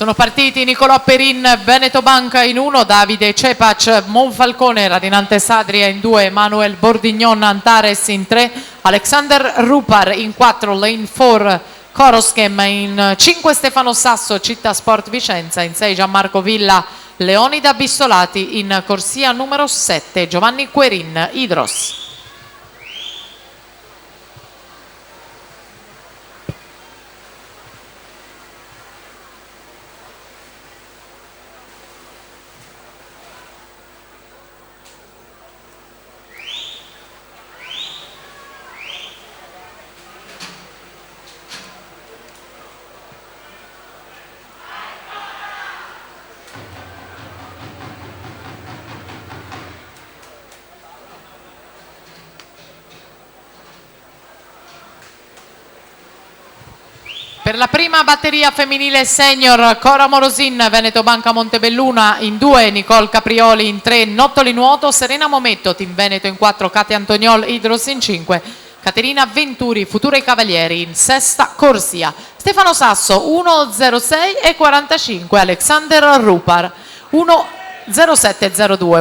Sono partiti Nicolò Perin, Veneto Banca in 1, Davide Cepac, Monfalcone, Radinante Sadria in 2, Manuel Bordignon Antares in 3, Alexander Rupar in 4, Lane 4, Coroschem in 5, Stefano Sasso, Città Sport Vicenza in 6, Gianmarco Villa, Leonida Bissolati in corsia numero 7, Giovanni Querin, Idros. Per la prima batteria femminile senior, Cora Morosin, Veneto Banca Montebelluna in 2, Nicole Caprioli in 3, Nottoli Nuoto, Serena Mometto, Team Veneto in 4, Katia Antoniol, Idros in 5, Caterina Venturi, Future Cavalieri in 6ª corsia, Stefano Sasso 1.06 e 45, Alexander Rupar 1.07.02,